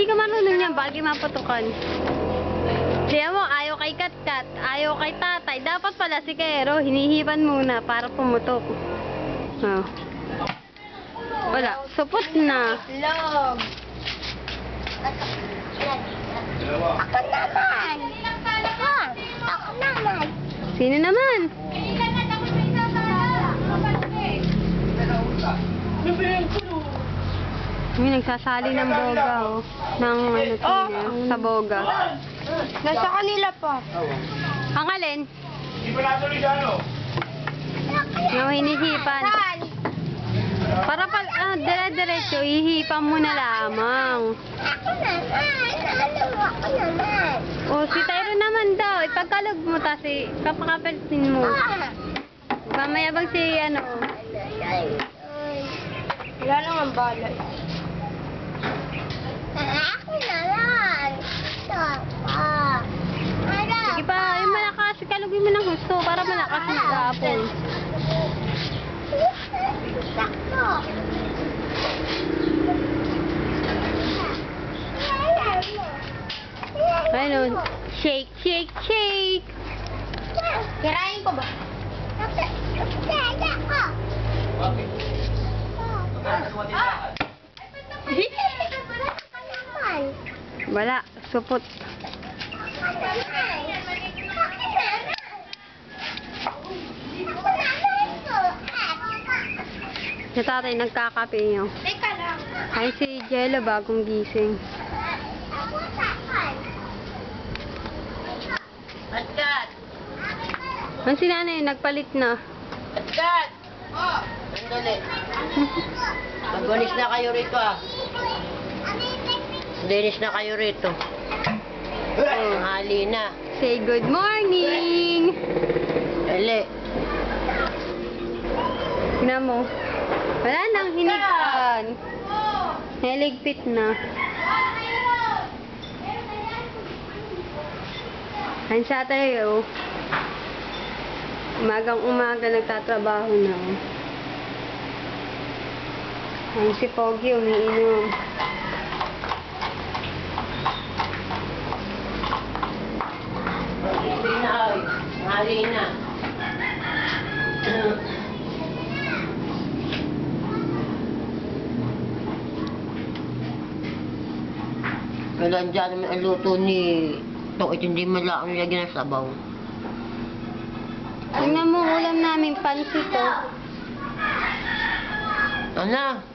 Hindi ka marunong yan, bagay maputukan. Siya mo, ayaw kay Katkat, ayaw kay Tatay. Dapat pala si Kero, hinihipan muna para pumutok. Oh. Wala, supot na. Log. Ako naman. Ako naman. Sino naman? May nagsasali ng boga, oh. Ng ano to, sa boga. Nasa kanila pa. Ang alin? Yung hinihipan. Saan? Para pa, dire-diretso, ihipan mo na lamang. Ako naman. Ako naman. O, si Tyron naman daw. Ipagkalog mo, kasi kapakapelsin mo. Mamaya bang si, ano, Wala lang ang balay. Ako naman. sige pa, yung malakas, kalugin mo ng gusto para malakas mag-aapon. Sakto. Ano, shake, shake, shake. Kirain ko ba? Kaya ko. Wala, supot. Si tatay nagkakape niyo. Teka lang. Ay, si Jello bagong gising. Atkat! Ang si nanay, nagpalit na. Atkat! Sandali. Magwalis na kayo rito ah. Dinis na kayo rito. Hali na. Say good morning! Dali. Tignan mo. Wala nang hinigaan. Naligpit na. Ayan siya tayo. Umagang-umaga nagtatrabaho na. Ayan si Pogi umiinom. Gising na ay. Hali na. Kailan dyan naman ang luto ni Tokit, hindi mala ang lagyan ng sabaw. Tingnan mo ulam namin pansit, oh. Ano?